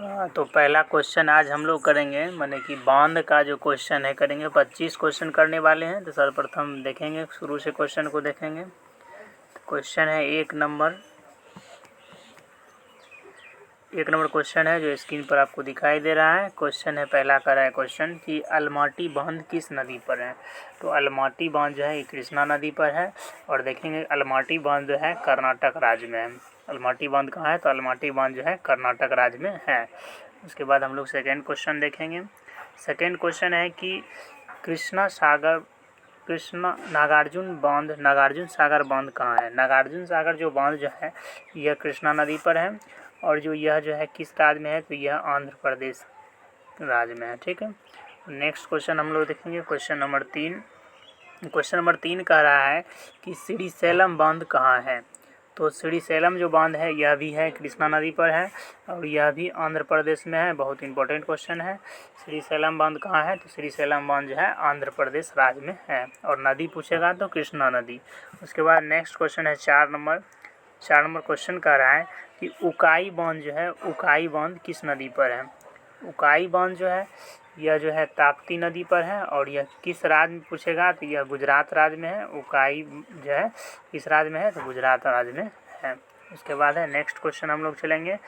तो पहला क्वेश्चन आज हम लोग करेंगे, माने कि बांध का जो क्वेश्चन है करेंगे। 25 क्वेश्चन करने वाले हैं। तो सर्वप्रथम देखेंगे, शुरू से क्वेश्चन को देखेंगे। क्वेश्चन है एक नंबर क्वेश्चन है जो स्क्रीन पर आपको दिखाई दे रहा है। क्वेश्चन है, पहला कर रहा है क्वेश्चन कि अलमाटी बांध किस नदी पर है। तो अलमाटी बांध जो है ये कृष्णा नदी पर है। और देखेंगे अलमाटी बांध जो है कर्नाटक राज्य में है। अलमाटी बांध कहाँ है? तो अलमाटी बांध जो है कर्नाटक राज्य में है। उसके बाद हम लोग सेकेंड क्वेश्चन देखेंगे। सेकेंड क्वेश्चन है कि कृष्णा नागार्जुन सागर बांध कहाँ है। नागार्जुन सागर जो बांध जो है यह कृष्णा नदी पर है। और जो यह जो है किस राज्य में है? तो यह आंध्र प्रदेश राज्य में है। ठीक है। नेक्स्ट क्वेश्चन हम लोग देखेंगे, क्वेश्चन नंबर 3। क्वेश्चन नंबर 3 कह रहा है कि श्रीशैलम बांध कहाँ है। तो श्रीशैलम जो बांध है यह भी है कृष्णा नदी पर है और यह भी आंध्र प्रदेश में है। बहुत इंपॉर्टेंट क्वेश्चन है। श्रीशैलम बांध कहाँ है? तो श्रीशैलम बांध जो है आंध्र प्रदेश राज्य में है। और नदी पूछेगा तो कृष्णा नदी। उसके बाद नेक्स्ट क्वेश्चन है 4 नंबर क्वेश्चन कह रहा है कि उकाई बांध जो है, उकाई बांध किस नदी पर है। उकाई बांध जो है यह जो है ताप्ती नदी पर है। और यह किस राज्य में पूछेगा? तो यह गुजरात राज्य में है। उकाई जो है किस राज्य में है? तो गुजरात राज्य में है। उसके बाद है नेक्स्ट क्वेश्चन हम लोग चलेंगे।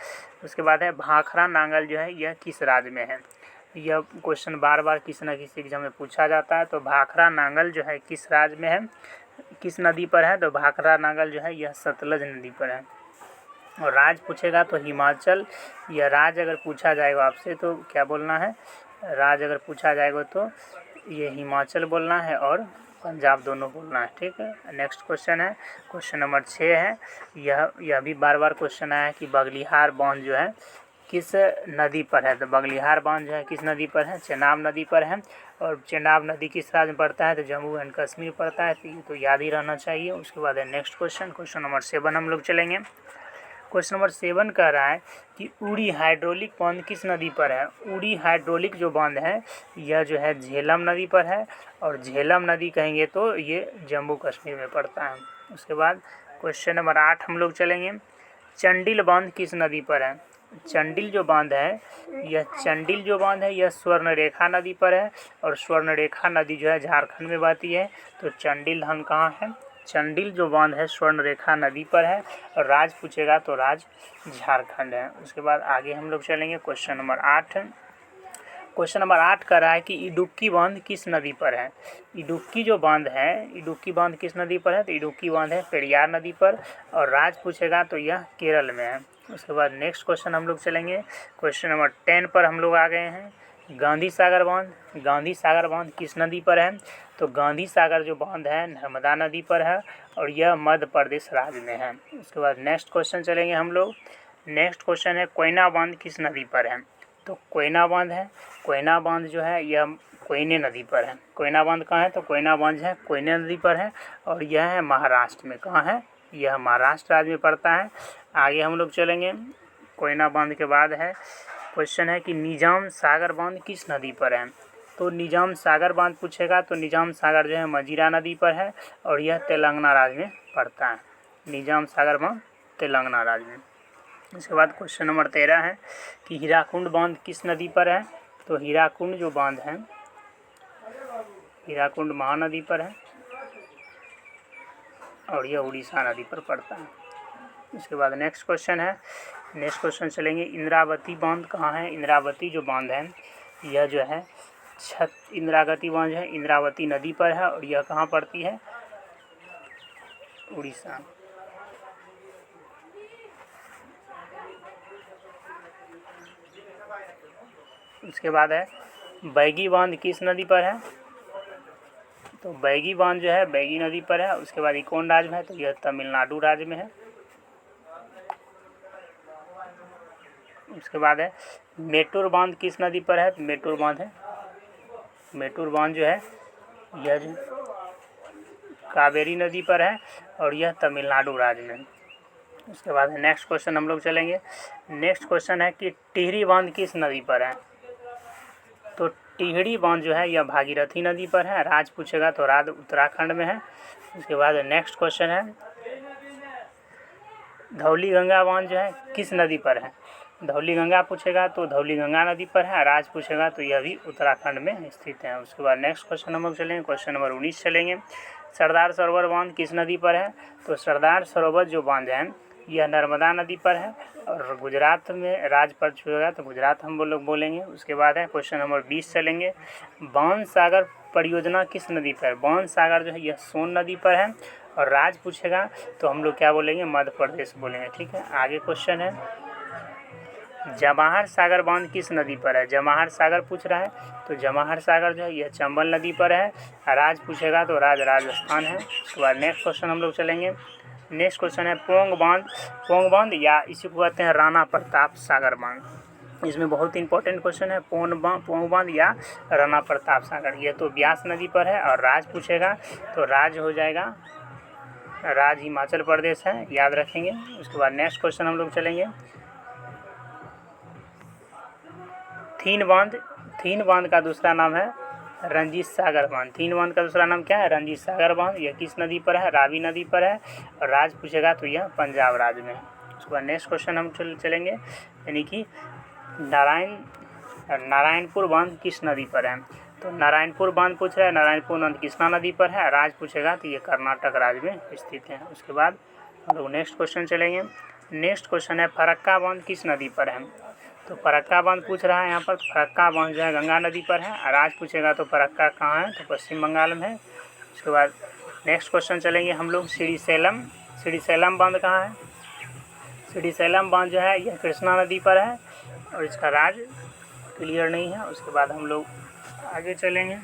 उसके बाद है भाखड़ा नांगल जो है यह किस राज्य में है। यह क्वेश्चन बार बार किसी न किसी एग्जाम में पूछा जाता है। तो भाखड़ा नांगल जो है किस राज्य में है, किस नदी पर है? तो भाखड़ा नांगल जो है यह सतलज नदी पर है। और राज्य पूछेगा तो हिमाचल, या राज्य अगर पूछा जाएगा आपसे तो क्या बोलना है? राज्य अगर पूछा जाएगा तो ये हिमाचल बोलना है और पंजाब दोनों बोलना है। ठीक है। नेक्स्ट क्वेश्चन है, क्वेश्चन नंबर 6 है। यह भी बार बार क्वेश्चन आया है कि बगलिहार बांध जो है किस नदी पर है। तो बगलिहार बांध जो है किस नदी पर है? चेनाब नदी पर है। और चेनाब नदी किस राज्य में पड़ता है? तो जम्मू एंड कश्मीर पड़ता है। तो ये तो याद ही रहना चाहिए। उसके बाद है नेक्स्ट क्वेश्चन, क्वेश्चन नंबर 7 हम लोग चलेंगे। क्वेश्चन नंबर 7 कह रहा है कि उड़ी हाइड्रोलिक बांध किस नदी पर है। उड़ी हाइड्रोलिक जो बांध है यह जो है झेलम नदी पर है। और झेलम नदी कहेंगे तो ये जम्मू कश्मीर में पड़ता है। उसके बाद क्वेश्चन नंबर 8 हम लोग चलेंगे। चंडिल बांध किस नदी पर है। चंडिल जो बांध है यह स्वर्णरेखा नदी पर है। और स्वर्णरेखा नदी जो है झारखंड में बहती है। तो चंडिल धाम कहाँ है? चंडिल जो बांध है स्वर्णरेखा नदी पर है। और राज्य पूछेगा तो राज्य झारखंड है। उसके बाद आगे हम लोग चलेंगे क्वेश्चन नंबर 8। क्वेश्चन नंबर 8 कर रहा है कि इडुक्की बांध किस नदी पर है। इडुक्की जो बांध है, इडुक्की बांध किस नदी पर है? तो इडुक्की बांध है पेरियार नदी पर। और राज्य पूछेगा तो यह केरल में है। उसके बाद नेक्स्ट क्वेश्चन हम लोग चलेंगे, क्वेश्चन नंबर 10 पर हम लोग आ गए हैं। गांधी सागर बांध किस नदी पर है? तो गांधी सागर जो बांध है नर्मदा नदी पर है। और यह मध्य प्रदेश राज्य में है। उसके बाद नेक्स्ट क्वेश्चन चलेंगे हम लोग। नेक्स्ट क्वेश्चन है कोयना बांध किस नदी पर है। तो कोयना बांध जो है यह कोयने नदी पर है। कोयना बांध कहाँ है? तो कोयना बांध जो है कोयने नदी पर है। और यह है महाराष्ट्र में। कहाँ है? यह महाराष्ट्र राज्य में पड़ता है। आगे हम लोग चलेंगे। कोयना बांध के बाद है क्वेश्चन है कि निजाम सागर बांध किस नदी पर है। तो निजाम सागर बांध पूछेगा तो निजाम सागर जो है मजीरा नदी पर है। और यह तेलंगाना राज्य में पड़ता है। निजाम सागर बांध तेलंगाना राज्य में। इसके बाद क्वेश्चन नंबर 13 है कि हीराकुंड बांध किस नदी पर है। तो हीराकुंड जो बांध है हीराकुंड महानदी पर है। और यह उड़ीसा नदी पर पड़ता है। इसके बाद नेक्स्ट क्वेश्चन चलेंगे। इंद्रावती बांध कहाँ है। इंद्रावती जो बांध है यह जो है इंद्रावती बांध जो है इंद्रावती नदी पर है। और यह कहाँ पड़ती है? उड़ीसा। उसके बाद है बैगी बांध किस नदी पर है। तो बैगी बांध जो है बैगी नदी पर है। उसके बाद ये कौन राज्य में है? तो यह तमिलनाडु राज्य में है। उसके बाद है मेटूर बांध किस नदी पर है। तो मेटूर बांध जो है यह जो कावेरी नदी पर है। और यह तमिलनाडु राज्य में है। उसके बाद नेक्स्ट क्वेश्चन हम लोग चलेंगे। नेक्स्ट क्वेश्चन है कि टिहरी बांध किस नदी पर है। तो टिहरी बांध जो है यह भागीरथी नदी पर है। राज्य पूछेगा तो राज्य उत्तराखंड में है। उसके बाद नेक्स्ट क्वेश्चन है धौली गंगा बांध जो है किस नदी पर है। धौली गंगा पूछेगा तो धौली गंगा नदी पर है। राज पूछेगा तो यह भी उत्तराखंड में स्थित है। उसके बाद नेक्स्ट क्वेश्चन हम लोग चलेंगे, क्वेश्चन नंबर 19 चलेंगे। सरदार सरोवर बांध किस नदी पर है? तो सरदार सरोवर जो बांध है यह नर्मदा नदी पर है और गुजरात में राज पर छुएगा तो गुजरात हम लोग बोलेंगे। उसके बाद है क्वेश्चन नंबर 20 चलेंगे। बाण सागर परियोजना किस नदी पर है? बाण सागर जो है यह सोन नदी पर है और राज पूछेगा तो हम लोग क्या बोलेंगे? मध्य प्रदेश बोलेंगे। ठीक है, आगे क्वेश्चन है जवाहर सागर बांध किस नदी पर है? जवाहर सागर पूछ रहा है तो जवाहर सागर जो है यह चंबल नदी पर है। राज पूछेगा तो राज राजस्थान है। उसके बाद नेक्स्ट क्वेश्चन हम लोग चलेंगे। नेक्स्ट क्वेश्चन है पोंग बांध। पोंग बांध या इसी को कहते हैं राणा प्रताप सागर बांध। इसमें बहुत इंपॉर्टेंट क्वेश्चन है पोंग बांध या राणा प्रताप सागर। यह तो ब्यास नदी पर है और राज पूछेगा तो राज हो जाएगा, राज हिमाचल प्रदेश है, याद रखेंगे। उसके बाद नेक्स्ट क्वेश्चन हम लोग चलेंगे थीन बांध का दूसरा नाम है रंजीत सागर बांध। थीन बांध का दूसरा नाम क्या है? रंजीत सागर बांध। यह किस नदी पर है? रावी नदी पर है और राज पूछेगा तो यह पंजाब राज्य में। उसके बाद नेक्स्ट क्वेश्चन हम चलेंगे यानी कि नारायणपुर बांध किस नदी पर है? तो नारायणपुर बांध पूछ रहा है, नारायणपुर बांध कृष्णा नदी पर है। राज पूछेगा तो ये कर्नाटक राज्य में स्थित है। उसके बाद हम लोग नेक्स्ट क्वेश्चन चलेंगे। नेक्स्ट क्वेश्चन है फरक्का बांध किस नदी पर है? तो फरक्का बांध पूछ रहा है यहाँ पर। फरक्का बांध जो है गंगा नदी पर है। राज पूछेगा तो फरक्का कहाँ है? तो पश्चिम बंगाल में है। उसके बाद नेक्स्ट क्वेश्चन चलेंगे हम लोग श्रीशैलम बांध कहाँ है? श्रीशैलम बांध जो है यह कृष्णा नदी पर है और इसका राज क्लियर नहीं है। उसके बाद हम लोग आगे चलेंगे।